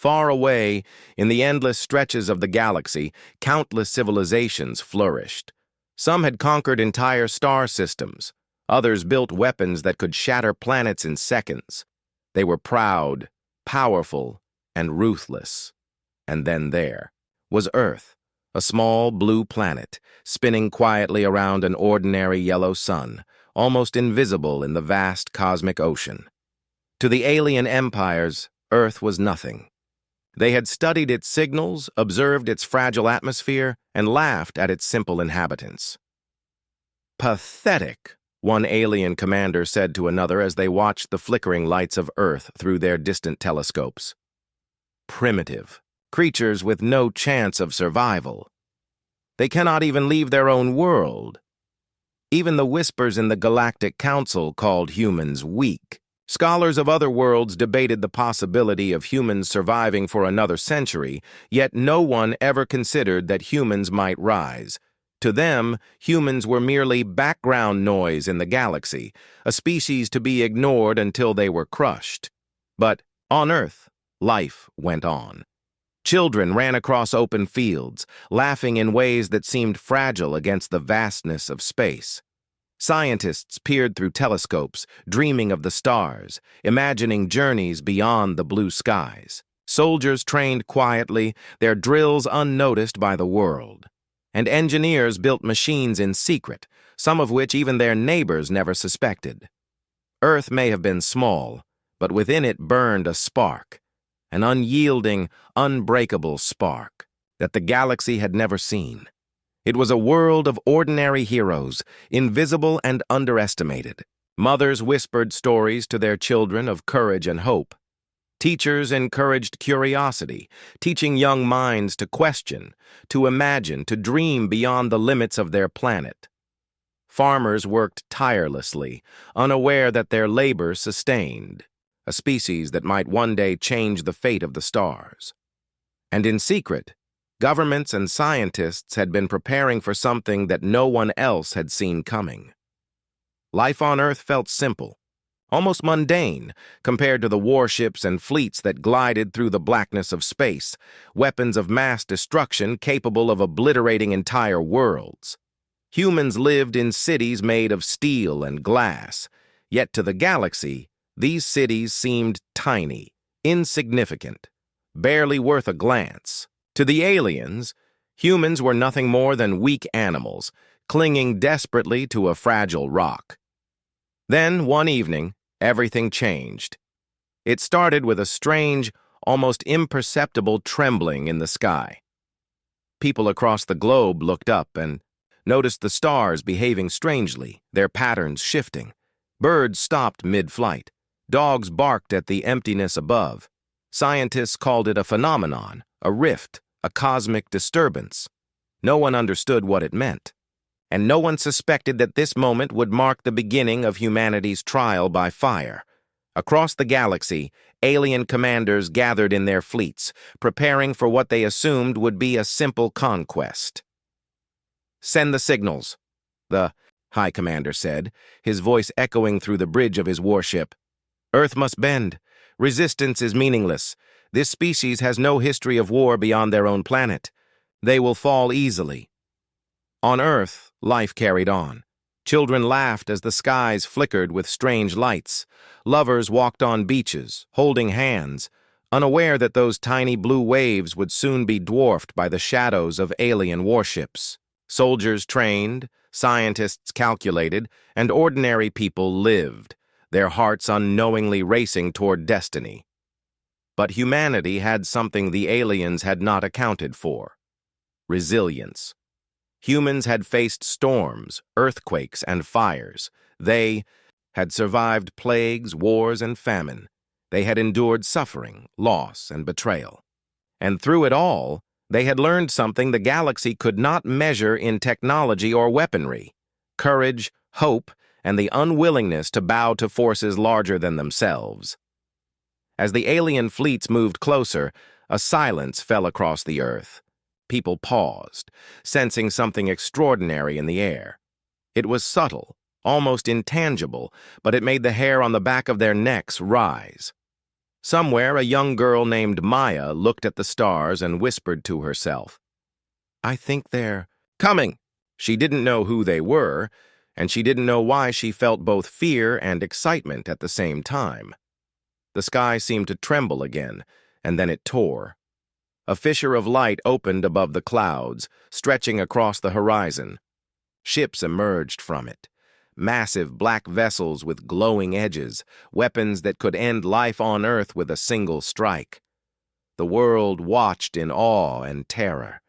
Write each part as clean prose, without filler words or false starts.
Far away, in the endless stretches of the galaxy, countless civilizations flourished. Some had conquered entire star systems. Others built weapons that could shatter planets in seconds. They were proud, powerful, and ruthless. And then there was Earth, a small blue planet, spinning quietly around an ordinary yellow sun, almost invisible in the vast cosmic ocean. To the alien empires, Earth was nothing. They had studied its signals, observed its fragile atmosphere, and laughed at its simple inhabitants. "Pathetic," one alien commander said to another as they watched the flickering lights of Earth through their distant telescopes. "Primitive, creatures with no chance of survival. They cannot even leave their own world." Even the whispers in the Galactic Council called humans weak. Scholars of other worlds debated the possibility of humans surviving for another century, yet no one ever considered that humans might rise. To them, humans were merely background noise in the galaxy, a species to be ignored until they were crushed. But on Earth, life went on. Children ran across open fields, laughing in ways that seemed fragile against the vastness of space. Scientists peered through telescopes, dreaming of the stars, imagining journeys beyond the blue skies. Soldiers trained quietly, their drills unnoticed by the world. And engineers built machines in secret, some of which even their neighbors never suspected. Earth may have been small, but within it burned a spark, an unyielding, unbreakable spark that the galaxy had never seen. It was a world of ordinary heroes, invisible and underestimated. Mothers whispered stories to their children of courage and hope. Teachers encouraged curiosity, teaching young minds to question, to imagine, to dream beyond the limits of their planet. Farmers worked tirelessly, unaware that their labor sustained a species that might one day change the fate of the stars. And in secret, governments and scientists had been preparing for something that no one else had seen coming. Life on Earth felt simple, almost mundane, compared to the warships and fleets that glided through the blackness of space, weapons of mass destruction capable of obliterating entire worlds. Humans lived in cities made of steel and glass, yet to the galaxy, these cities seemed tiny, insignificant, barely worth a glance. To the aliens, humans were nothing more than weak animals, clinging desperately to a fragile rock. Then, one evening, everything changed. It started with a strange, almost imperceptible trembling in the sky. People across the globe looked up and noticed the stars behaving strangely, their patterns shifting. Birds stopped mid-flight. Dogs barked at the emptiness above. Scientists called it a phenomenon, a rift, a cosmic disturbance. No one understood what it meant, and no one suspected that this moment would mark the beginning of humanity's trial by fire. Across the galaxy, alien commanders gathered in their fleets, preparing for what they assumed would be a simple conquest. "Send the signals," the High Commander said, his voice echoing through the bridge of his warship. "Earth must bend. Resistance is meaningless. This species has no history of war beyond their own planet. They will fall easily." On Earth, life carried on. Children laughed as the skies flickered with strange lights. Lovers walked on beaches, holding hands, unaware that those tiny blue waves would soon be dwarfed by the shadows of alien warships. Soldiers trained, scientists calculated, and ordinary people lived, their hearts unknowingly racing toward destiny. But humanity had something the aliens had not accounted for: resilience. Humans had faced storms, earthquakes, and fires. They had survived plagues, wars, and famine. They had endured suffering, loss, and betrayal. And through it all, they had learned something the galaxy could not measure in technology or weaponry: courage, hope, and the unwillingness to bow to forces larger than themselves. As the alien fleets moved closer, a silence fell across the Earth. People paused, sensing something extraordinary in the air. It was subtle, almost intangible, but it made the hair on the back of their necks rise. Somewhere, a young girl named Maya looked at the stars and whispered to herself, "I think they're coming." She didn't know who they were, and she didn't know why she felt both fear and excitement at the same time. The sky seemed to tremble again, and then it tore. A fissure of light opened above the clouds, stretching across the horizon. Ships emerged from it. Massive black vessels with glowing edges, weapons that could end life on Earth with a single strike. The world watched in awe and terror.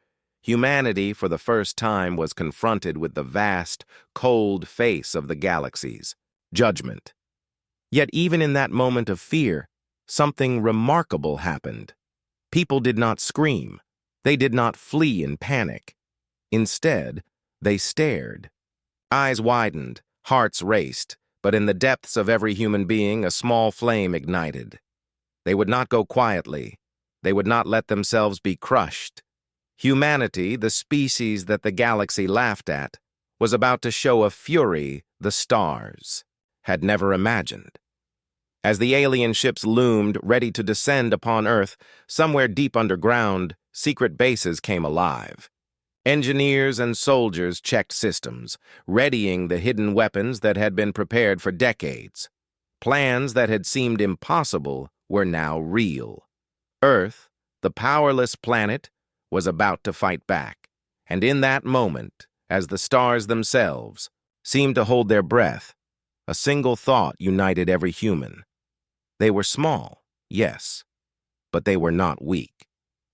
Humanity, for the first time, was confronted with the vast, cold face of the galaxies, judgment. Yet even in that moment of fear, something remarkable happened. People did not scream. They did not flee in panic. Instead, they stared. Eyes widened, hearts raced, but in the depths of every human being, a small flame ignited. They would not go quietly. They would not let themselves be crushed. Humanity, the species that the galaxy laughed at, was about to show a fury the stars had never imagined. As the alien ships loomed, ready to descend upon Earth, somewhere deep underground, secret bases came alive. Engineers and soldiers checked systems, readying the hidden weapons that had been prepared for decades. Plans that had seemed impossible were now real. Earth, the powerless planet, was about to fight back, and in that moment, as the stars themselves seemed to hold their breath, a single thought united every human. They were small, yes, but they were not weak.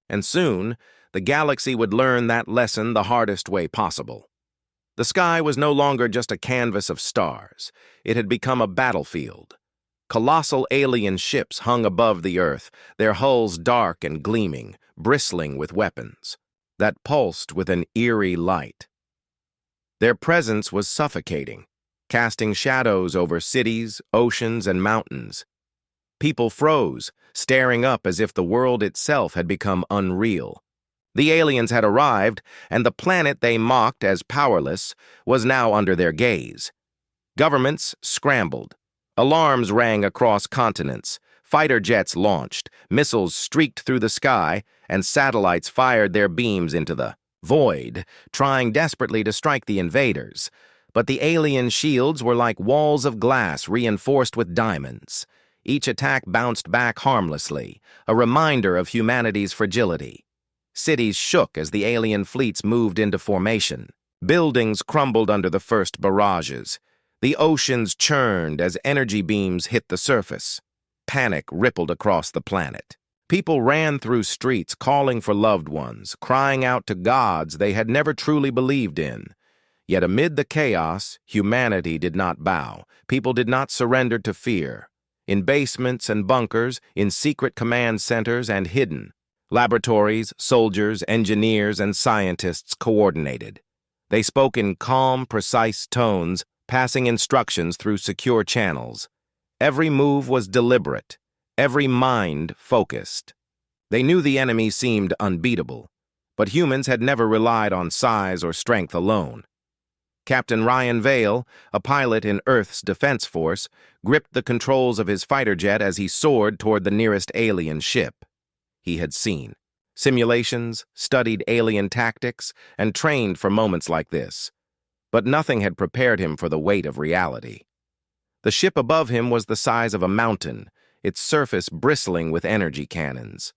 And soon, the galaxy would learn that lesson the hardest way possible. The sky was no longer just a canvas of stars. It had become a battlefield. Colossal alien ships hung above the Earth, their hulls dark and gleaming, bristling with weapons that pulsed with an eerie light. Their presence was suffocating, casting shadows over cities, oceans, and mountains. People froze, staring up as if the world itself had become unreal. The aliens had arrived, and the planet they mocked as powerless was now under their gaze. Governments scrambled. Alarms rang across continents. Fighter jets launched, missiles streaked through the sky, and satellites fired their beams into the void, trying desperately to strike the invaders. But the alien shields were like walls of glass reinforced with diamonds. Each attack bounced back harmlessly, a reminder of humanity's fragility. Cities shook as the alien fleets moved into formation. Buildings crumbled under the first barrages. The oceans churned as energy beams hit the surface. Panic rippled across the planet. People ran through streets calling for loved ones, crying out to gods they had never truly believed in. Yet amid the chaos, humanity did not bow. People did not surrender to fear. In basements and bunkers, in secret command centers and hidden, laboratories, soldiers, engineers, and scientists coordinated. They spoke in calm, precise tones, passing instructions through secure channels. Every move was deliberate, every mind focused. They knew the enemy seemed unbeatable, but humans had never relied on size or strength alone. Captain Ryan Vale, a pilot in Earth's Defense Force, gripped the controls of his fighter jet as he soared toward the nearest alien ship. He had seen simulations, studied alien tactics, and trained for moments like this. But nothing had prepared him for the weight of reality. The ship above him was the size of a mountain, its surface bristling with energy cannons.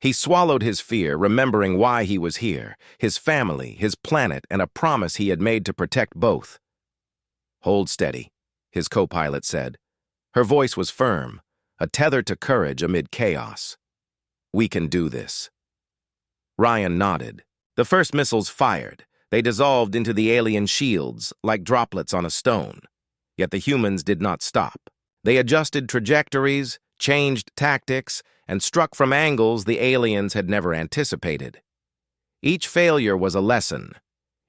He swallowed his fear, remembering why he was here, his family, his planet, and a promise he had made to protect both. "Hold steady," his co-pilot said. Her voice was firm, a tether to courage amid chaos. "We can do this." Ryan nodded. The first missiles fired. They dissolved into the alien shields like droplets on a stone. Yet the humans did not stop. They adjusted trajectories, changed tactics, and struck from angles the aliens had never anticipated. Each failure was a lesson.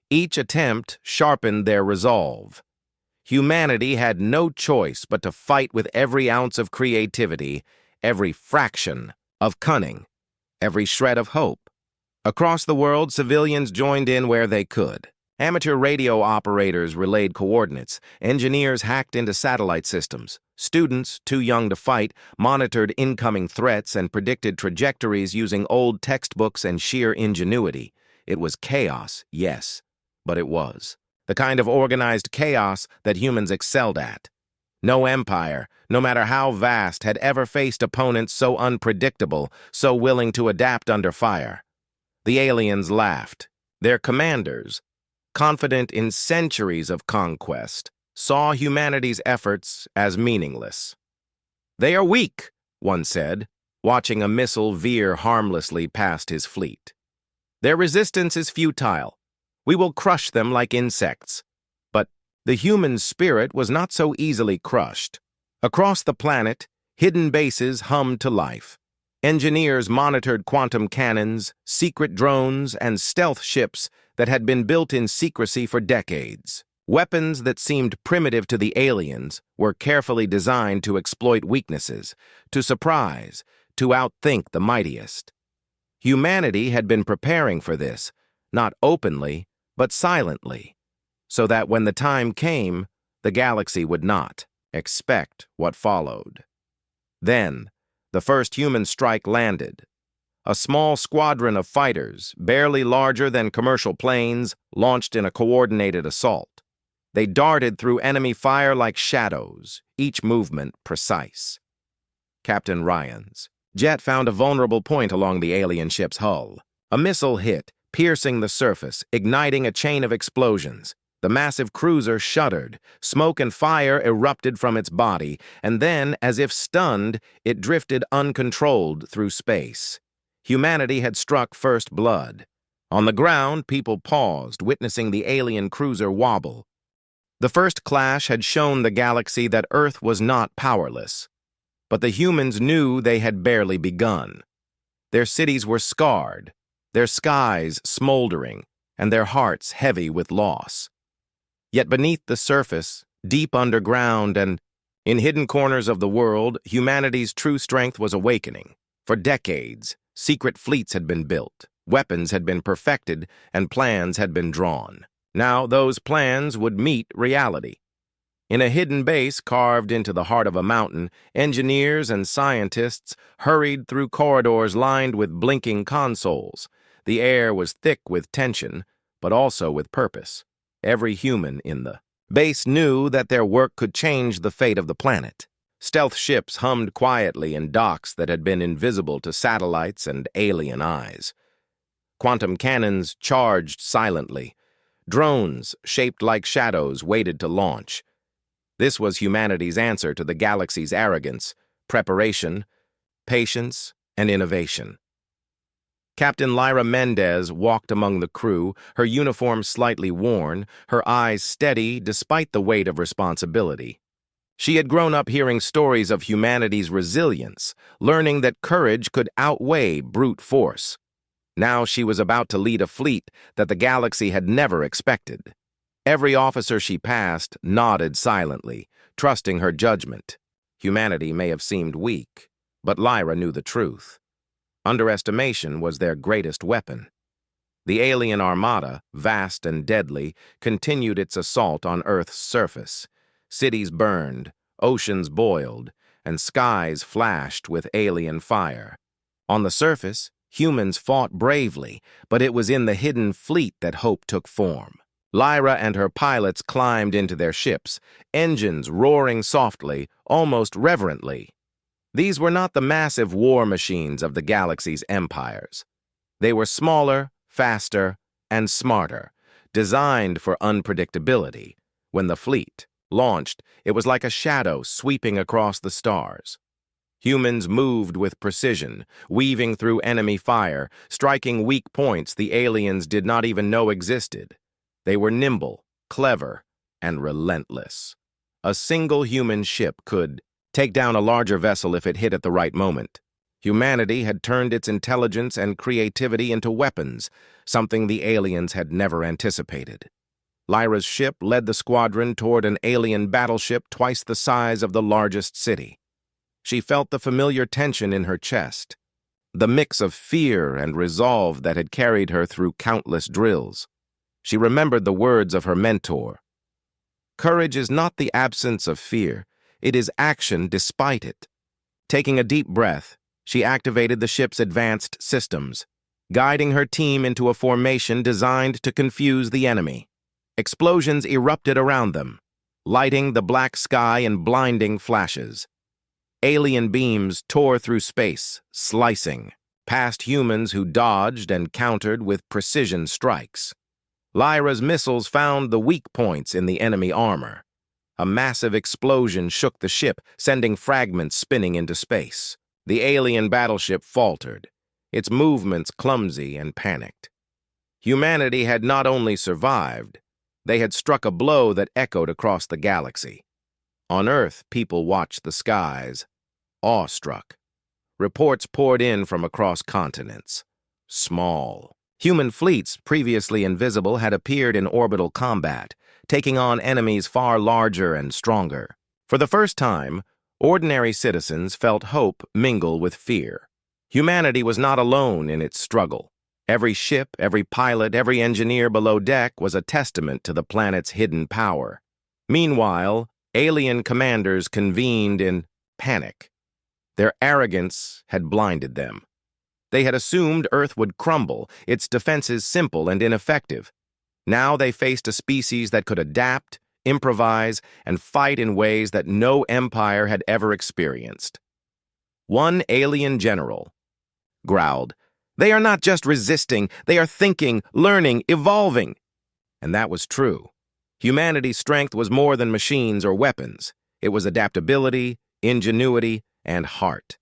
Each attempt sharpened their resolve. Humanity had no choice but to fight with every ounce of creativity, every fraction of cunning, every shred of hope. Across the world, civilians joined in where they could. Amateur radio operators relayed coordinates, engineers hacked into satellite systems, students, too young to fight, monitored incoming threats and predicted trajectories using old textbooks and sheer ingenuity. It was chaos, yes, but it was the kind of organized chaos that humans excelled at. No empire, no matter how vast, had ever faced opponents so unpredictable, so willing to adapt under fire. The aliens laughed. Their commanders, confident in centuries of conquest, saw humanity's efforts as meaningless. "They are weak," one said, watching a missile veer harmlessly past his fleet. "Their resistance is futile. We will crush them like insects." But the human spirit was not so easily crushed. Across the planet, hidden bases hummed to life. Engineers monitored quantum cannons, secret drones, and stealth ships that had been built in secrecy for decades. Weapons that seemed primitive to the aliens were carefully designed to exploit weaknesses, to surprise, to outthink the mightiest. Humanity had been preparing for this, not openly, but silently, so that when the time came, the galaxy would not expect what followed. Then, the first human strike landed. A small squadron of fighters, barely larger than commercial planes, launched in a coordinated assault. They darted through enemy fire like shadows, each movement precise. Captain Ryan's jet found a vulnerable point along the alien ship's hull. A missile hit, piercing the surface, igniting a chain of explosions. The massive cruiser shuddered, smoke and fire erupted from its body, and then, as if stunned, it drifted uncontrolled through space. Humanity had struck first blood. On the ground, people paused, witnessing the alien cruiser wobble. The first clash had shown the galaxy that Earth was not powerless. But the humans knew they had barely begun. Their cities were scarred, their skies smoldering, and their hearts heavy with loss. Yet beneath the surface, deep underground and in hidden corners of the world, humanity's true strength was awakening. For decades, secret fleets had been built, weapons had been perfected, and plans had been drawn. Now those plans would meet reality. In a hidden base carved into the heart of a mountain, engineers and scientists hurried through corridors lined with blinking consoles. The air was thick with tension, but also with purpose. Every human in the base knew that their work could change the fate of the planet. Stealth ships hummed quietly in docks that had been invisible to satellites and alien eyes. Quantum cannons charged silently. Drones, shaped like shadows, waited to launch. This was humanity's answer to the galaxy's arrogance, preparation, patience, and innovation. Captain Lyra Mendez walked among the crew, her uniform slightly worn, her eyes steady despite the weight of responsibility. She had grown up hearing stories of humanity's resilience, learning that courage could outweigh brute force. Now she was about to lead a fleet that the galaxy had never expected. Every officer she passed nodded silently, trusting her judgment. Humanity may have seemed weak, but Lyra knew the truth. Underestimation was their greatest weapon. The alien armada, vast and deadly, continued its assault on Earth's surface. Cities burned, oceans boiled, and skies flashed with alien fire. On the surface, humans fought bravely, but it was in the hidden fleet that hope took form. Lyra and her pilots climbed into their ships, engines roaring softly, almost reverently. These were not the massive war machines of the galaxy's empires. They were smaller, faster, and smarter, designed for unpredictability. When the fleet launched, it was like a shadow sweeping across the stars. Humans moved with precision, weaving through enemy fire, striking weak points the aliens did not even know existed. They were nimble, clever, and relentless. A single human ship could take down a larger vessel if it hit at the right moment. Humanity had turned its intelligence and creativity into weapons, something the aliens had never anticipated. Lyra's ship led the squadron toward an alien battleship twice the size of the largest city. She felt the familiar tension in her chest, the mix of fear and resolve that had carried her through countless drills. She remembered the words of her mentor. Courage is not the absence of fear, it is action despite it. Taking a deep breath, she activated the ship's advanced systems, guiding her team into a formation designed to confuse the enemy. Explosions erupted around them, lighting the black sky in blinding flashes. Alien beams tore through space, slicing, past humans who dodged and countered with precision strikes. Lyra's missiles found the weak points in the enemy armor. A massive explosion shook the ship, sending fragments spinning into space. The alien battleship faltered, its movements clumsy and panicked. Humanity had not only survived, they had struck a blow that echoed across the galaxy. On Earth, people watched the skies, awestruck. Reports poured in from across continents. Small. Human fleets, previously invisible, had appeared in orbital combat, taking on enemies far larger and stronger. For the first time, ordinary citizens felt hope mingle with fear. Humanity was not alone in its struggle. Every ship, every pilot, every engineer below deck was a testament to the planet's hidden power. Meanwhile, alien commanders convened in panic. Their arrogance had blinded them. They had assumed Earth would crumble, its defenses simple and ineffective. Now they faced a species that could adapt, improvise, and fight in ways that no empire had ever experienced. One alien general growled, "They are not just resisting, they are thinking, learning, evolving." And that was true. Humanity's strength was more than machines or weapons. It was adaptability, ingenuity, and heart.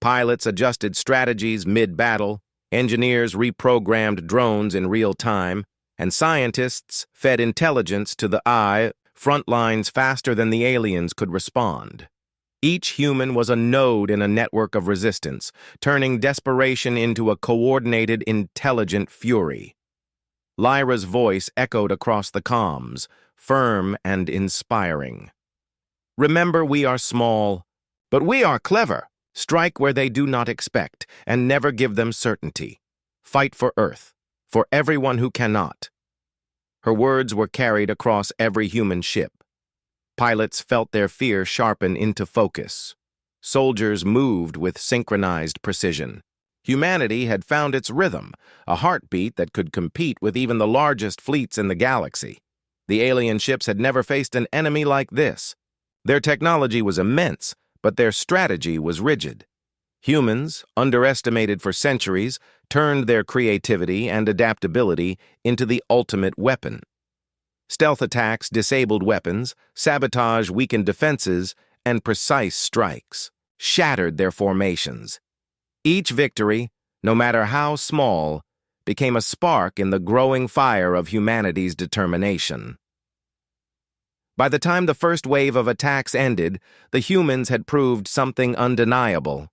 Pilots adjusted strategies mid-battle, engineers reprogrammed drones in real time, and scientists fed intelligence to the eye, front lines faster than the aliens could respond. Each human was a node in a network of resistance, turning desperation into a coordinated, intelligent fury. Lyra's voice echoed across the comms, firm and inspiring. "Remember, we are small, but we are clever. Strike where they do not expect, and never give them certainty. Fight for Earth, for everyone who cannot." Her words were carried across every human ship. Pilots felt their fear sharpen into focus. Soldiers moved with synchronized precision. Humanity had found its rhythm, a heartbeat that could compete with even the largest fleets in the galaxy. The alien ships had never faced an enemy like this. Their technology was immense, but their strategy was rigid. Humans, underestimated for centuries, turned their creativity and adaptability into the ultimate weapon. Stealth attacks disabled weapons, sabotage weakened defenses, and precise strikes shattered their formations. Each victory, no matter how small, became a spark in the growing fire of humanity's determination. By the time the first wave of attacks ended, the humans had proved something undeniable.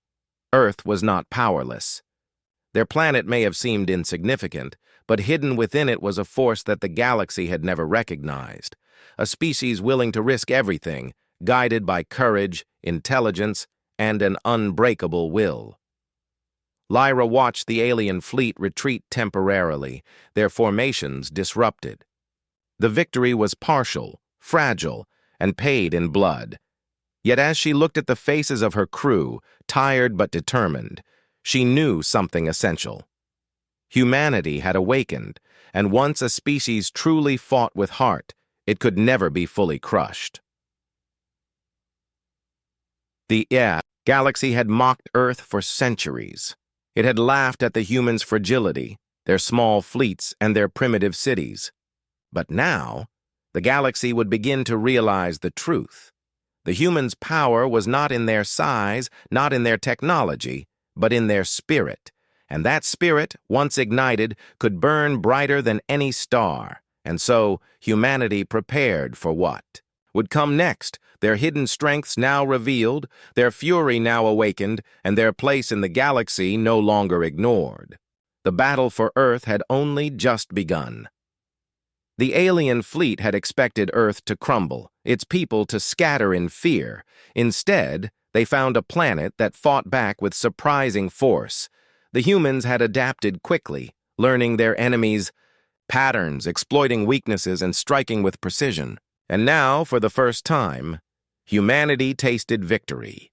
Earth was not powerless. Their planet may have seemed insignificant, but hidden within it was a force that the galaxy had never recognized, a species willing to risk everything, guided by courage, intelligence, and an unbreakable will. Lyra watched the alien fleet retreat temporarily, their formations disrupted. The victory was partial, fragile, and paid in blood. Yet as she looked at the faces of her crew, tired but determined, she knew something essential. Humanity had awakened, and once a species truly fought with heart, it could never be fully crushed. The galaxy had mocked Earth for centuries. It had laughed at the humans' fragility, their small fleets, and their primitive cities. But now, the galaxy would begin to realize the truth. The humans' power was not in their size, not in their technology, but in their spirit. And that spirit, once ignited, could burn brighter than any star. And so, humanity prepared for what would come next, their hidden strengths now revealed, their fury now awakened, and their place in the galaxy no longer ignored. The battle for Earth had only just begun. The alien fleet had expected Earth to crumble, its people to scatter in fear. Instead, they found a planet that fought back with surprising force. The humans had adapted quickly, learning their enemies' patterns, exploiting weaknesses and striking with precision. And now, for the first time, humanity tasted victory.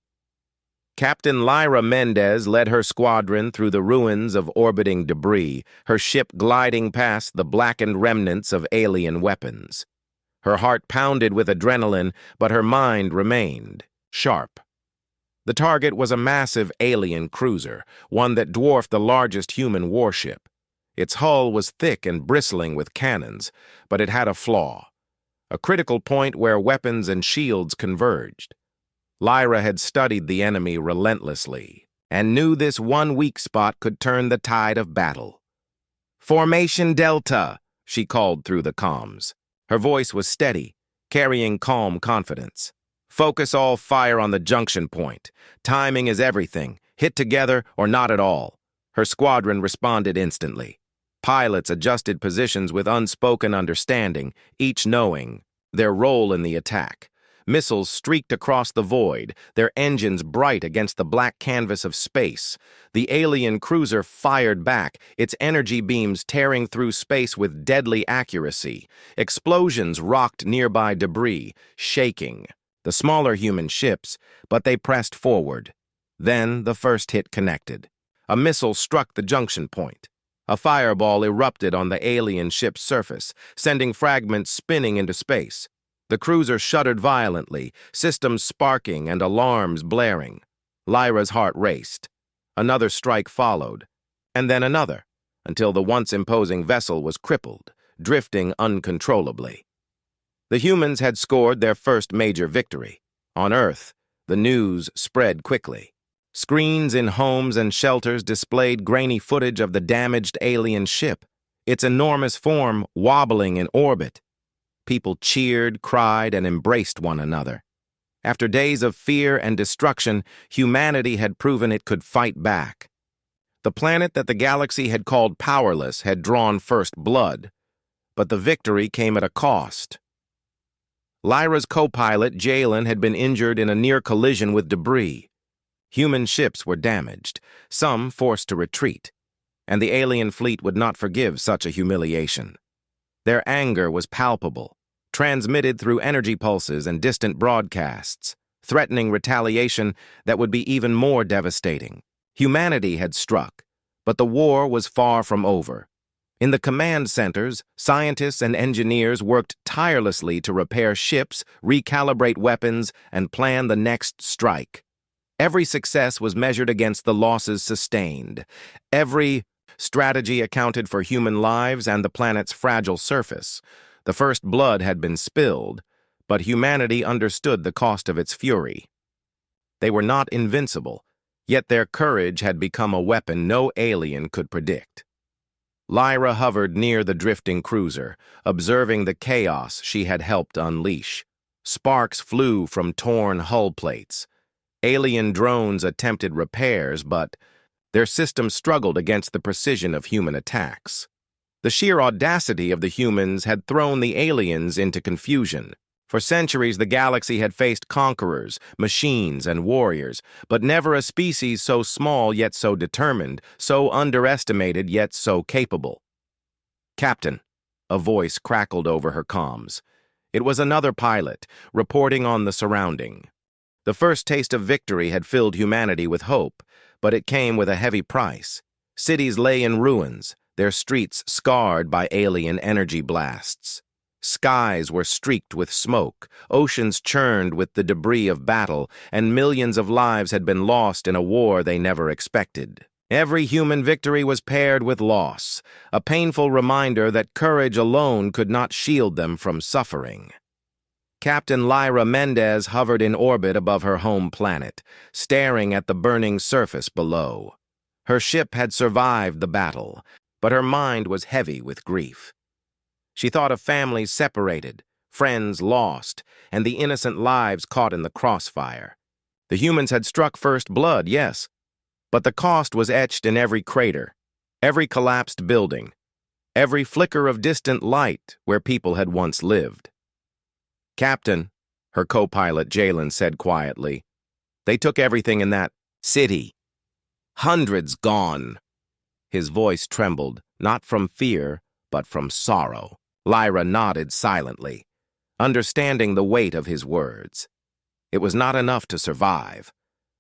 Captain Lyra Mendez led her squadron through the ruins of orbiting debris, her ship gliding past the blackened remnants of alien weapons. Her heart pounded with adrenaline, but her mind remained sharp. The target was a massive alien cruiser, one that dwarfed the largest human warship. Its hull was thick and bristling with cannons, but it had a flaw, a critical point where weapons and shields converged. Lyra had studied the enemy relentlessly and knew this one weak spot could turn the tide of battle. "Formation Delta," she called through the comms. Her voice was steady, carrying calm confidence. "Focus all fire on the junction point. Timing is everything. Hit together or not at all." Her squadron responded instantly. Pilots adjusted positions with unspoken understanding, each knowing their role in the attack. Missiles streaked across the void, their engines bright against the black canvas of space. The alien cruiser fired back, its energy beams tearing through space with deadly accuracy. Explosions rocked nearby debris, shaking the smaller human ships, but they pressed forward. Then the first hit connected. A missile struck the junction point. A fireball erupted on the alien ship's surface, sending fragments spinning into space. The cruiser shuddered violently, systems sparking and alarms blaring. Lyra's heart raced. Another strike followed, and then another, until the once imposing vessel was crippled, drifting uncontrollably. The humans had scored their first major victory. On Earth, the news spread quickly. Screens in homes and shelters displayed grainy footage of the damaged alien ship, its enormous form wobbling in orbit. People cheered, cried, and embraced one another. After days of fear and destruction, humanity had proven it could fight back. The planet that the galaxy had called Powerless had drawn first blood, but the victory came at a cost. Lyra's co-pilot, Jalen, had been injured in a near collision with debris. Human ships were damaged, some forced to retreat, and the alien fleet would not forgive such a humiliation. Their anger was palpable, transmitted through energy pulses and distant broadcasts, threatening retaliation that would be even more devastating. Humanity had struck, but the war was far from over. In the command centers, scientists and engineers worked tirelessly to repair ships, recalibrate weapons, and plan the next strike. Every success was measured against the losses sustained. Every strategy accounted for human lives and the planet's fragile surface. The first blood had been spilled, but humanity understood the cost of its fury. They were not invincible, yet their courage had become a weapon no alien could predict. Lyra hovered near the drifting cruiser, observing the chaos she had helped unleash. Sparks flew from torn hull plates. Alien drones attempted repairs, but their systems struggled against the precision of human attacks. The sheer audacity of the humans had thrown the aliens into confusion. For centuries, the galaxy had faced conquerors, machines, and warriors, but never a species so small yet so determined, so underestimated yet so capable. "Captain," a voice crackled over her comms. It was another pilot, reporting on the surrounding. The first taste of victory had filled humanity with hope, but it came with a heavy price. Cities lay in ruins, their streets scarred by alien energy blasts. Skies were streaked with smoke, oceans churned with the debris of battle, and millions of lives had been lost in a war they never expected. Every human victory was paired with loss, a painful reminder that courage alone could not shield them from suffering. Captain Lyra Mendez hovered in orbit above her home planet, staring at the burning surface below. Her ship had survived the battle, but her mind was heavy with grief. She thought of families separated, friends lost, and the innocent lives caught in the crossfire. The humans had struck first blood, yes, but the cost was etched in every crater, every collapsed building, every flicker of distant light where people had once lived. "Captain," her co-pilot Jalen said quietly, "they took everything in that city. Hundreds gone." His voice trembled, not from fear, but from sorrow. Lyra nodded silently, understanding the weight of his words. It was not enough to survive.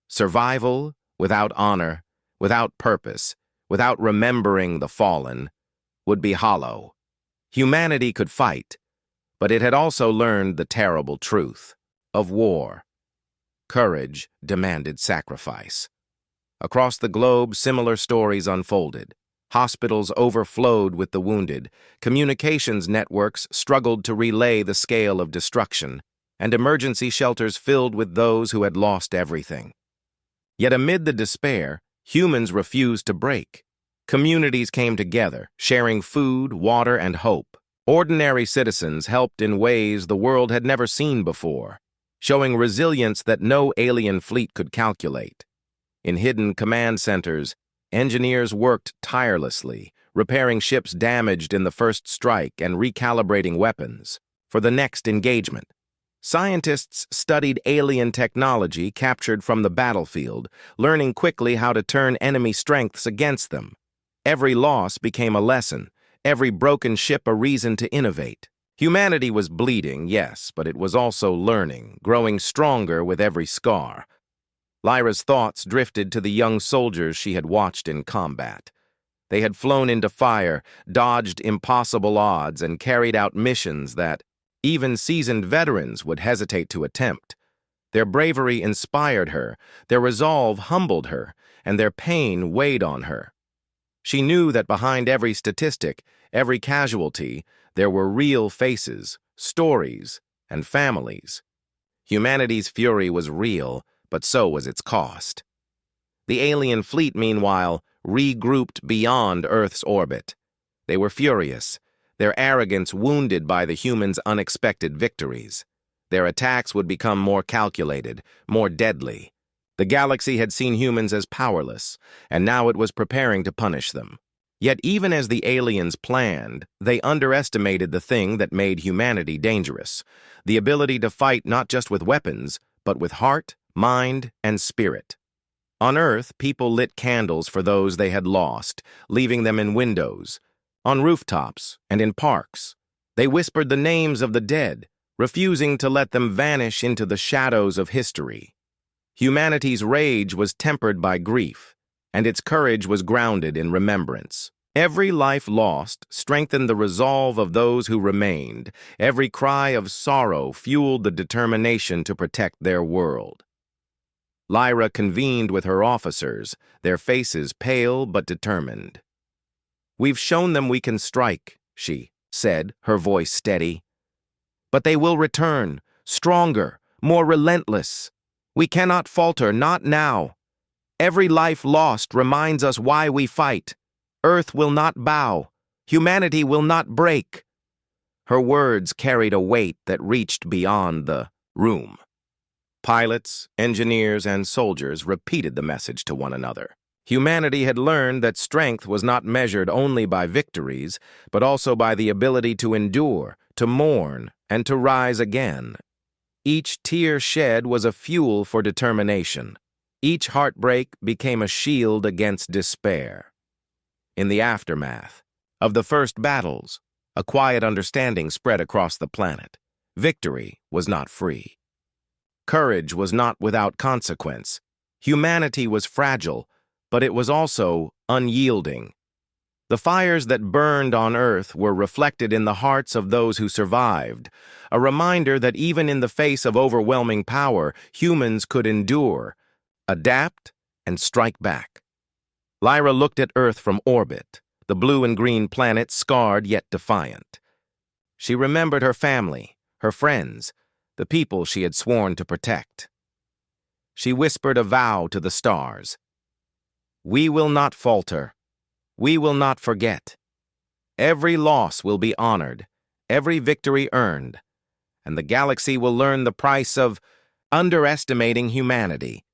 Survival without honor, without purpose, without remembering the fallen, would be hollow. Humanity could fight, but it had also learned the terrible truth of war. Courage demanded sacrifice. Across the globe, similar stories unfolded. Hospitals overflowed with the wounded, communications networks struggled to relay the scale of destruction, and emergency shelters filled with those who had lost everything. Yet amid the despair, humans refused to break. Communities came together, sharing food, water, and hope. Ordinary citizens helped in ways the world had never seen before, showing resilience that no alien fleet could calculate. In hidden command centers, engineers worked tirelessly, repairing ships damaged in the first strike and recalibrating weapons for the next engagement. Scientists studied alien technology captured from the battlefield, learning quickly how to turn enemy strengths against them. Every loss became a lesson, every broken ship a reason to innovate. Humanity was bleeding, yes, but it was also learning, growing stronger with every scar. Lyra's thoughts drifted to the young soldiers she had watched in combat. They had flown into fire, dodged impossible odds, and carried out missions that even seasoned veterans would hesitate to attempt. Their bravery inspired her, their resolve humbled her, and their pain weighed on her. She knew that behind every statistic, every casualty, there were real faces, stories, and families. Humanity's fury was real, but so was its cost. The alien fleet, meanwhile, regrouped beyond Earth's orbit. They were furious, their arrogance wounded by the humans' unexpected victories. Their attacks would become more calculated, more deadly. The galaxy had seen humans as powerless, and now it was preparing to punish them. Yet even as the aliens planned, they underestimated the thing that made humanity dangerous, the ability to fight not just with weapons, but with heart, mind, and spirit. On Earth, people lit candles for those they had lost, leaving them in windows, on rooftops, and in parks. They whispered the names of the dead, refusing to let them vanish into the shadows of history. Humanity's rage was tempered by grief, and its courage was grounded in remembrance. Every life lost strengthened the resolve of those who remained. Every cry of sorrow fueled the determination to protect their world. Lyra convened with her officers, their faces pale but determined. "We've shown them we can strike," she said, her voice steady. "But they will return, stronger, more relentless. We cannot falter, not now. Every life lost reminds us why we fight. Earth will not bow. Humanity will not break." Her words carried a weight that reached beyond the room. Pilots, engineers, and soldiers repeated the message to one another. Humanity had learned that strength was not measured only by victories, but also by the ability to endure, to mourn, and to rise again. Each tear shed was a fuel for determination. Each heartbreak became a shield against despair. In the aftermath of the first battles, a quiet understanding spread across the planet. Victory was not free. Courage was not without consequence. Humanity was fragile, but it was also unyielding. The fires that burned on Earth were reflected in the hearts of those who survived, a reminder that even in the face of overwhelming power, humans could endure, adapt, and strike back. Lyra looked at Earth from orbit, the blue and green planet scarred yet defiant. She remembered her family, her friends, the people she had sworn to protect. She whispered a vow to the stars. "We will not falter. We will not forget. Every loss will be honored, every victory earned, and the galaxy will learn the price of underestimating humanity."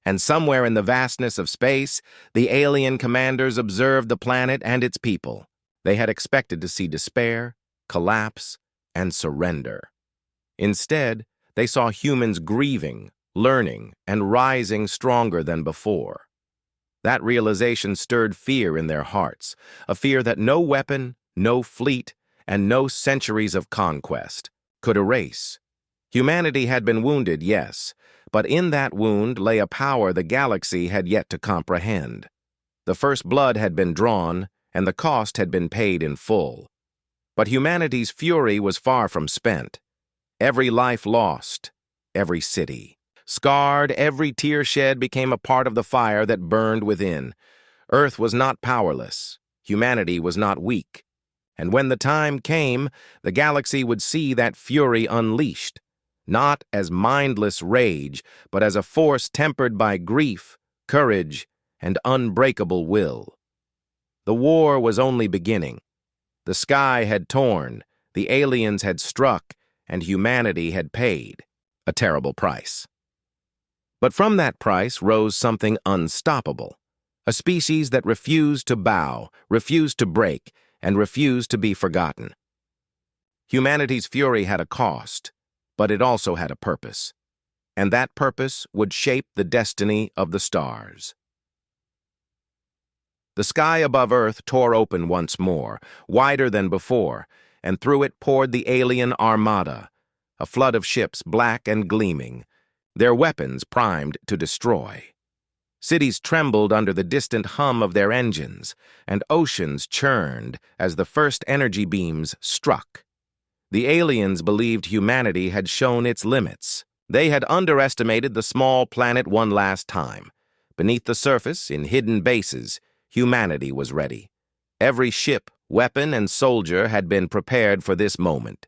And somewhere in the vastness of space, the alien commanders observed the planet and its people. They had expected to see despair, collapse, and surrender. Instead, they saw humans grieving, learning, and rising stronger than before. That realization stirred fear in their hearts, a fear that no weapon, no fleet, and no centuries of conquest could erase. Humanity had been wounded, yes, but in that wound lay a power the galaxy had yet to comprehend. The first blood had been drawn, and the cost had been paid in full. But humanity's fury was far from spent. Every life lost, every city scarred, every tear shed became a part of the fire that burned within. Earth was not powerless. Humanity was not weak. And when the time came, the galaxy would see that fury unleashed, not as mindless rage, but as a force tempered by grief, courage, and unbreakable will. The war was only beginning. The sky had torn, the aliens had struck, and humanity had paid a terrible price. But from that price rose something unstoppable, a species that refused to bow, refused to break, and refused to be forgotten. Humanity's fury had a cost, but it also had a purpose, and that purpose would shape the destiny of the stars. The sky above Earth tore open once more, wider than before, and through it poured the alien armada, a flood of ships black and gleaming, their weapons primed to destroy. Cities trembled under the distant hum of their engines, and oceans churned as the first energy beams struck. The aliens believed humanity had shown its limits. They had underestimated the small planet one last time. Beneath the surface, in hidden bases, humanity was ready. Every ship, weapon, and soldier had been prepared for this moment.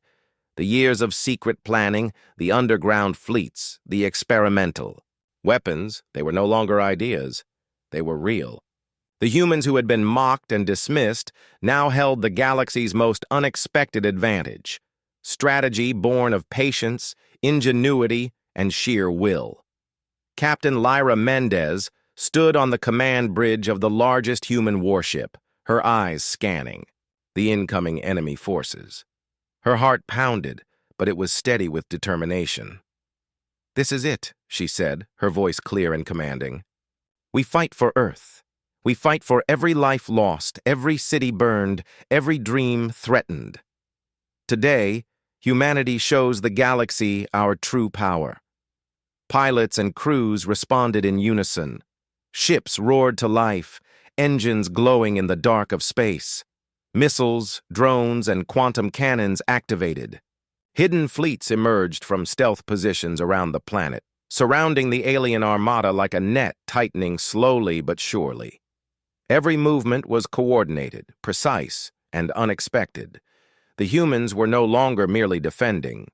The years of secret planning, the underground fleets, the experimental. Weapons, they were no longer ideas. They were real. The humans who had been mocked and dismissed now held the galaxy's most unexpected advantage. Strategy born of patience, ingenuity, and sheer will. Captain Lyra Mendez stood on the command bridge of the largest human warship, her eyes scanning the incoming enemy forces. Her heart pounded, but it was steady with determination. "This is it," she said, her voice clear and commanding. "We fight for Earth. We fight for every life lost, every city burned, every dream threatened. Today, humanity shows the galaxy our true power." Pilots and crews responded in unison. Ships roared to life, engines glowing in the dark of space. Missiles, drones, and quantum cannons activated. Hidden fleets emerged from stealth positions around the planet, surrounding the alien armada like a net tightening slowly but surely. Every movement was coordinated, precise, and unexpected. The humans were no longer merely defending.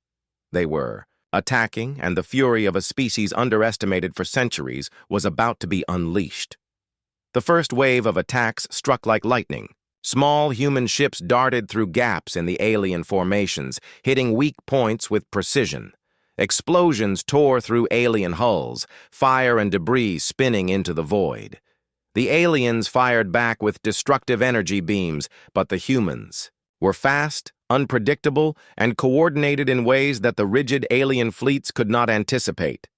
They were attacking, and the fury of a species underestimated for centuries was about to be unleashed. The first wave of attacks struck like lightning. Small human ships darted through gaps in the alien formations, hitting weak points with precision. Explosions tore through alien hulls, fire and debris spinning into the void. The aliens fired back with destructive energy beams, but the humans were fast, unpredictable, and coordinated in ways that the rigid alien fleets could not anticipate.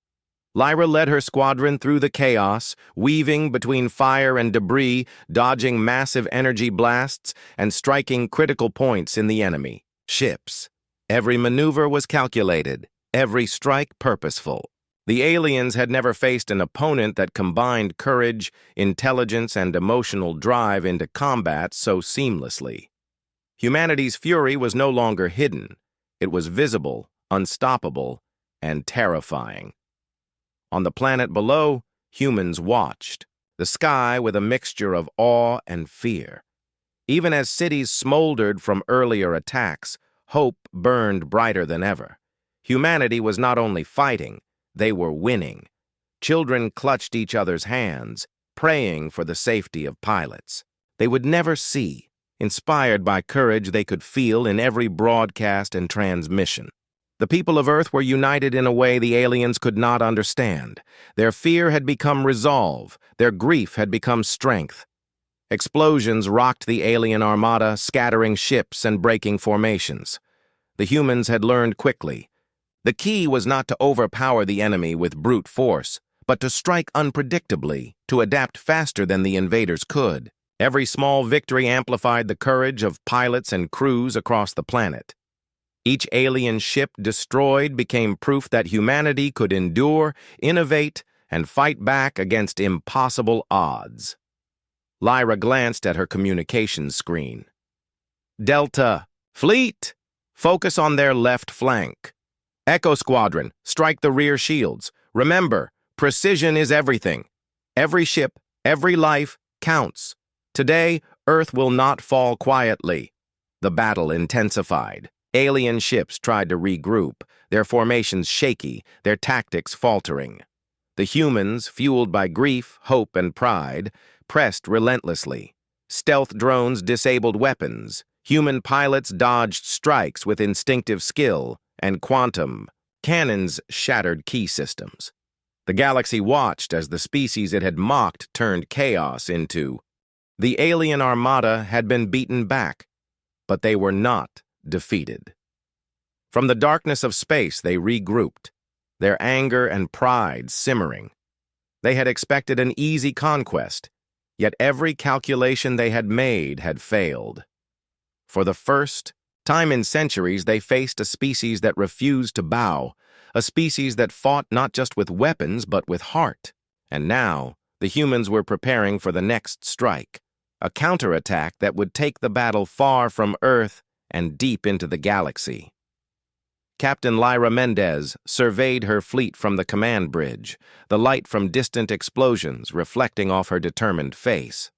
Lyra led her squadron through the chaos, weaving between fire and debris, dodging massive energy blasts, and striking critical points in the enemy ships. Every maneuver was calculated, every strike purposeful. The aliens had never faced an opponent that combined courage, intelligence, and emotional drive into combat so seamlessly. Humanity's fury was no longer hidden. It was visible, unstoppable, and terrifying. On the planet below, humans watched, the sky with a mixture of awe and fear. Even as cities smoldered from earlier attacks, hope burned brighter than ever. Humanity was not only fighting, they were winning. Children clutched each other's hands, praying for the safety of pilots they would never see, inspired by courage they could feel in every broadcast and transmission. The people of Earth were united in a way the aliens could not understand. Their fear had become resolve, their grief had become strength. Explosions rocked the alien armada, scattering ships and breaking formations. The humans had learned quickly. The key was not to overpower the enemy with brute force, but to strike unpredictably, to adapt faster than the invaders could. Every small victory amplified the courage of pilots and crews across the planet. Each alien ship destroyed became proof that humanity could endure, innovate, and fight back against impossible odds. Lyra glanced at her communications screen. Delta, Fleet, focus on their left flank. Echo Squadron, strike the rear shields. Remember, precision is everything. Every ship, every life counts. Today, Earth will not fall quietly. The battle intensified. Alien ships tried to regroup, their formations shaky, their tactics faltering. The humans, fueled by grief, hope, and pride, pressed relentlessly. Stealth drones disabled weapons. Human pilots dodged strikes with instinctive skill, and quantum cannons shattered key systems. The galaxy watched as the species it had mocked turned chaos into. The alien armada had been beaten back, but they were not defeated. From the darkness of space, they regrouped, their anger and pride simmering. They had expected an easy conquest, yet every calculation they had made had failed. For the first time in centuries, they faced a species that refused to bow, a species that fought not just with weapons but with heart. And now, the humans were preparing for the next strike, a counterattack that would take the battle far from Earth and deep into the galaxy. Captain Lyra Mendez surveyed her fleet from the command bridge, the light from distant explosions reflecting off her determined face.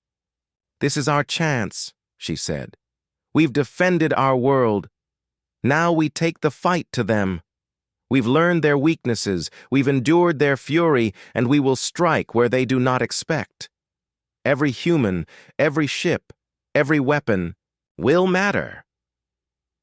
"This is our chance," she said. "We've defended our world. Now we take the fight to them. We've learned their weaknesses, we've endured their fury, and we will strike where they do not expect. Every human, every ship, every weapon will matter."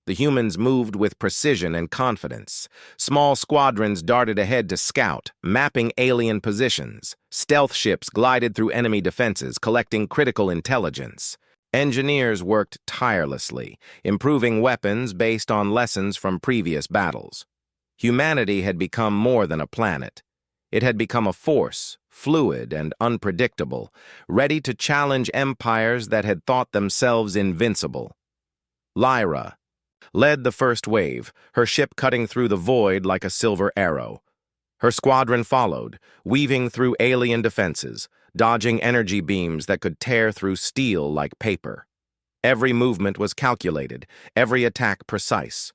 The humans moved with precision and confidence. Small squadrons darted ahead to scout, mapping alien positions. Stealth ships glided through enemy defenses, collecting critical intelligence. Engineers worked tirelessly, improving weapons based on lessons from previous battles. Humanity had become more than a planet. It had become a force, fluid and unpredictable, ready to challenge empires that had thought themselves invincible. Lyra led the first wave, her ship cutting through the void like a silver arrow. Her squadron followed, weaving through alien defenses, dodging energy beams that could tear through steel like paper. Every movement was calculated, every attack precise.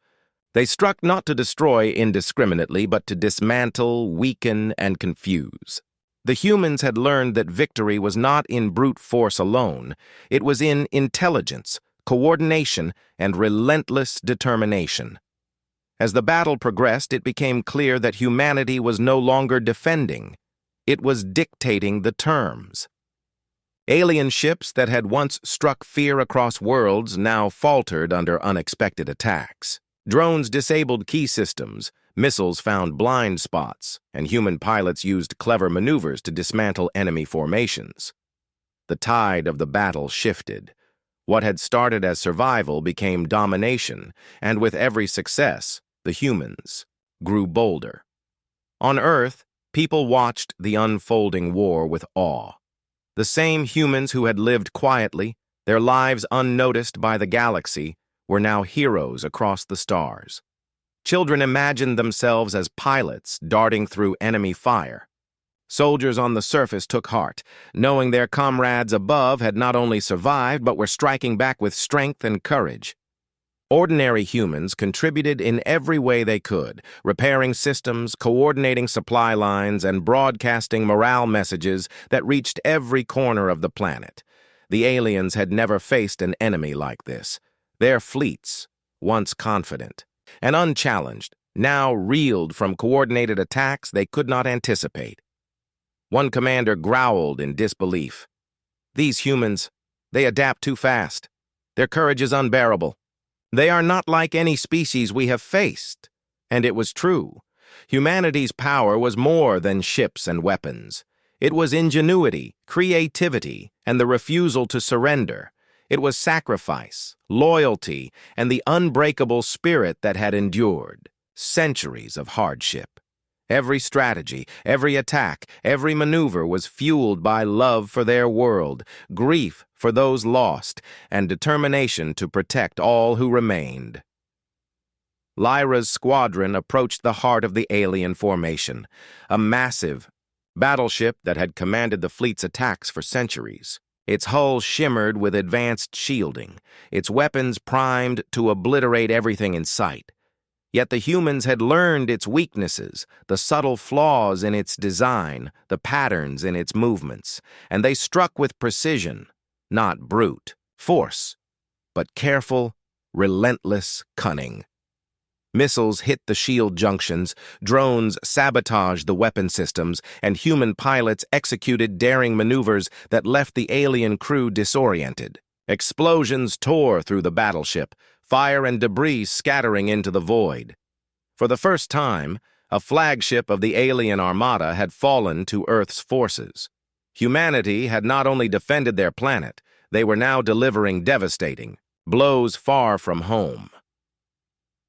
They struck not to destroy indiscriminately, but to dismantle, weaken, and confuse. The humans had learned that victory was not in brute force alone. It was in intelligence, coordination, and relentless determination. As the battle progressed, it became clear that humanity was no longer defending. It was dictating the terms. Alien ships that had once struck fear across worlds now faltered under unexpected attacks. Drones disabled key systems, missiles found blind spots, and human pilots used clever maneuvers to dismantle enemy formations. The tide of the battle shifted. What had started as survival became domination, and with every success, the humans grew bolder. On Earth, people watched the unfolding war with awe. The same humans who had lived quietly, their lives unnoticed by the galaxy, were now heroes across the stars. Children imagined themselves as pilots darting through enemy fire. Soldiers on the surface took heart, knowing their comrades above had not only survived but were striking back with strength and courage. Ordinary humans contributed in every way they could, repairing systems, coordinating supply lines, and broadcasting morale messages that reached every corner of the planet. The aliens had never faced an enemy like this. Their fleets, once confident and unchallenged, now reeled from coordinated attacks they could not anticipate. One commander growled in disbelief. "These humans, they adapt too fast. Their courage is unbearable. They are not like any species we have faced." And it was true. Humanity's power was more than ships and weapons. It was ingenuity, creativity, and the refusal to surrender. It was sacrifice, loyalty, and the unbreakable spirit that had endured centuries of hardship. Every strategy, every attack, every maneuver was fueled by love for their world, grief for those lost, and determination to protect all who remained. Lyra's squadron approached the heart of the alien formation, a massive battleship that had commanded the fleet's attacks for centuries. Its hull shimmered with advanced shielding, its weapons primed to obliterate everything in sight. Yet the humans had learned its weaknesses, the subtle flaws in its design, the patterns in its movements, and they struck with precision, not brute force, but careful, relentless cunning. Missiles hit the shield junctions, drones sabotaged the weapon systems, and human pilots executed daring maneuvers that left the alien crew disoriented. Explosions tore through the battleship, fire and debris scattering into the void. For the first time, a flagship of the alien armada had fallen to Earth's forces. Humanity had not only defended their planet, they were now delivering devastating blows far from home.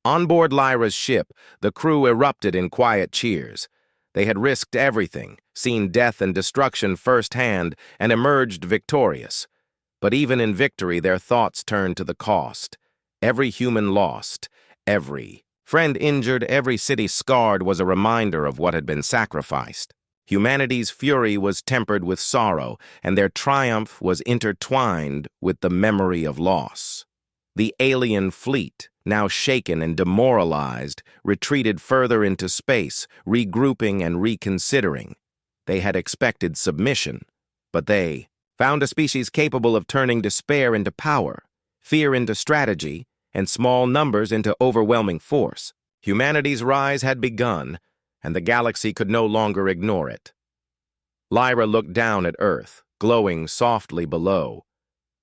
On board Lyra's ship, the crew erupted in quiet cheers. They had risked everything, seen death and destruction firsthand, and emerged victorious. But even in victory, their thoughts turned to the cost. Every human lost, every friend injured, every city scarred was a reminder of what had been sacrificed. Humanity's fury was tempered with sorrow, and their triumph was intertwined with the memory of loss. The alien fleet, now shaken and demoralized, retreated further into space, regrouping and reconsidering. They had expected submission, but they found a species capable of turning despair into power, fear into strategy, and small numbers into overwhelming force. Humanity's rise had begun, and the galaxy could no longer ignore it. Lyra looked down at Earth, glowing softly below.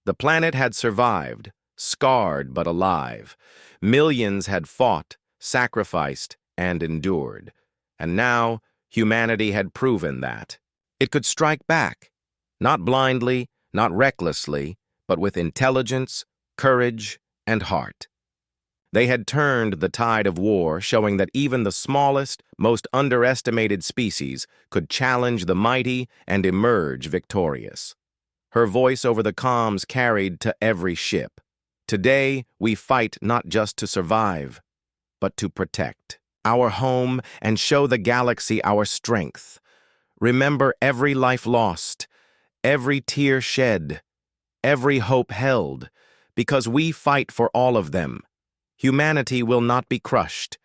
The planet had survived, scarred but alive. Millions had fought, sacrificed, and endured. And now, humanity had proven that it could strike back, not blindly, not recklessly, but with intelligence, courage, and heart. They had turned the tide of war, showing that even the smallest, most underestimated species could challenge the mighty and emerge victorious. Her voice over the comms carried to every ship. Today, we fight not just to survive, but to protect our home and show the galaxy our strength. Remember every life lost, every tear shed, every hope held, because we fight for all of them. Humanity will not be crushed.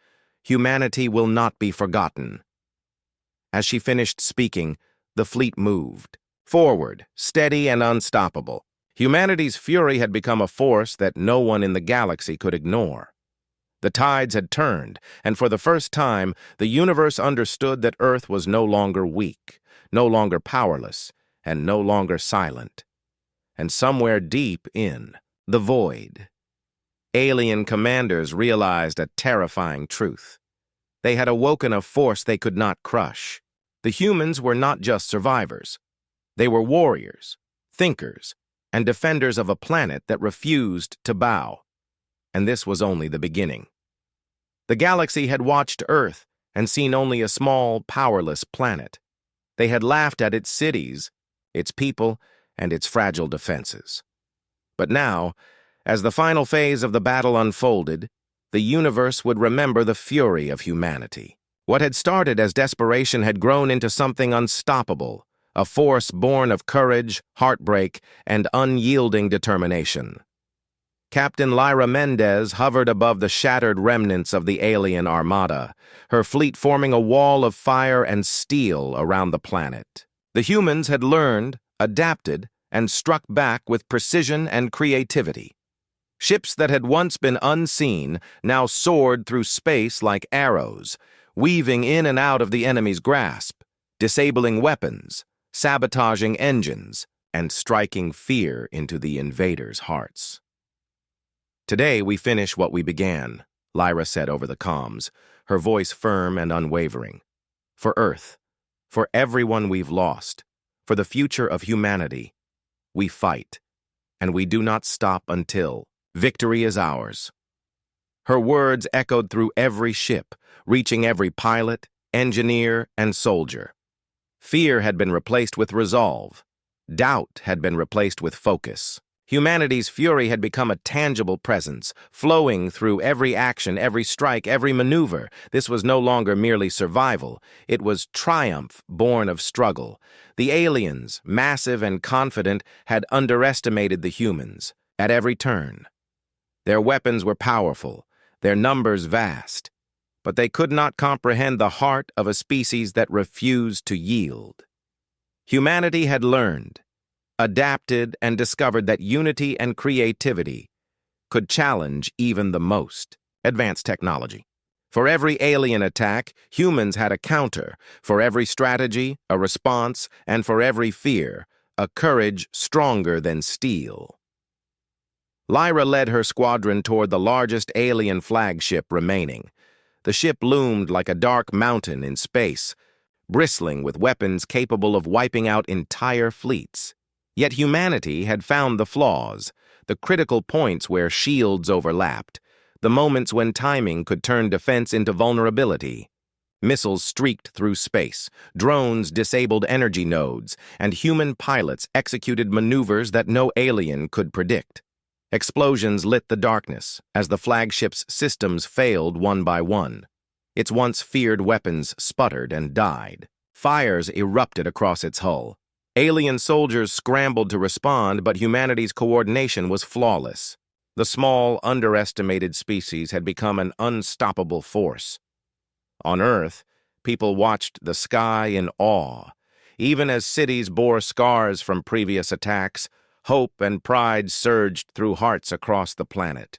Humanity will not be forgotten. As she finished speaking, the fleet moved forward, steady and unstoppable. Humanity's fury had become a force that no one in the galaxy could ignore. The tides had turned, and for the first time, the universe understood that Earth was no longer weak, no longer powerless, and no longer silent. And somewhere deep in the void, alien commanders realized a terrifying truth. They had awoken a force they could not crush. The humans were not just survivors. They were warriors, thinkers, and defenders of a planet that refused to bow. And this was only the beginning. The galaxy had watched Earth and seen only a small, powerless planet. They had laughed at its cities, its people, and its fragile defenses. But now, as the final phase of the battle unfolded, the universe would remember the fury of humanity. What had started as desperation had grown into something unstoppable, a force born of courage, heartbreak, and unyielding determination. Captain Lyra Mendez hovered above the shattered remnants of the alien armada, her fleet forming a wall of fire and steel around the planet. The humans had learned, adapted, and struck back with precision and creativity. Ships that had once been unseen now soared through space like arrows, weaving in and out of the enemy's grasp, disabling weapons, sabotaging engines, and striking fear into the invaders' hearts. Today we finish what we began, Lyra said over the comms, her voice firm and unwavering. For Earth, for everyone we've lost, for the future of humanity, we fight, and we do not stop until victory is ours. Her words echoed through every ship, reaching every pilot, engineer, and soldier. Fear had been replaced with resolve. Doubt had been replaced with focus. Humanity's fury had become a tangible presence, flowing through every action, every strike, every maneuver. This was no longer merely survival. It was triumph born of struggle. The aliens, massive and confident, had underestimated the humans at every turn. Their weapons were powerful, their numbers vast, but they could not comprehend the heart of a species that refused to yield. Humanity had learned, adapted, and discovered that unity and creativity could challenge even the most advanced technology. For every alien attack, humans had a counter. For every strategy, a response, and for every fear, a courage stronger than steel. Lyra led her squadron toward the largest alien flagship remaining. The ship loomed like a dark mountain in space, bristling with weapons capable of wiping out entire fleets. Yet humanity had found the flaws, the critical points where shields overlapped, the moments when timing could turn defense into vulnerability. Missiles streaked through space, drones disabled energy nodes, and human pilots executed maneuvers that no alien could predict. Explosions lit the darkness as the flagship's systems failed one by one. Its once feared weapons sputtered and died. Fires erupted across its hull. Alien soldiers scrambled to respond, but humanity's coordination was flawless. The small, underestimated species had become an unstoppable force. On Earth, people watched the sky in awe. Even as cities bore scars from previous attacks, hope and pride surged through hearts across the planet.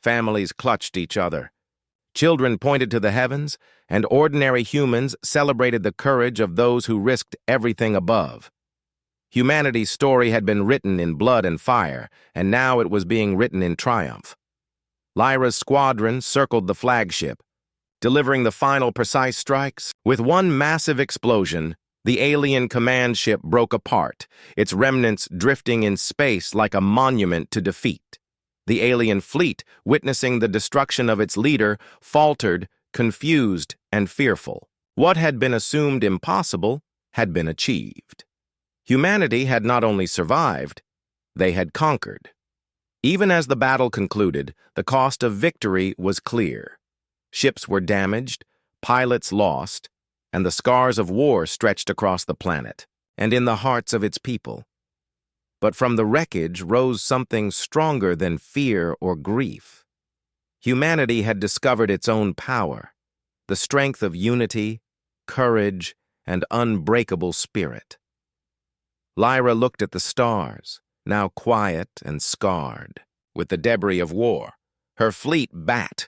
Families clutched each other. Children pointed to the heavens, and ordinary humans celebrated the courage of those who risked everything above. Humanity's story had been written in blood and fire, and now it was being written in triumph. Lyra's squadron circled the flagship, delivering the final precise strikes. With one massive explosion, the alien command ship broke apart, its remnants drifting in space like a monument to defeat. The alien fleet, witnessing the destruction of its leader, faltered, confused, and fearful. What had been assumed impossible had been achieved. Humanity had not only survived, they had conquered. Even as the battle concluded, the cost of victory was clear. Ships were damaged, pilots lost, and the scars of war stretched across the planet and in the hearts of its people. But from the wreckage rose something stronger than fear or grief. Humanity had discovered its own power, the strength of unity, courage, and unbreakable spirit. Lyra looked at the stars, now quiet and scarred, with the debris of war. Her fleet bat,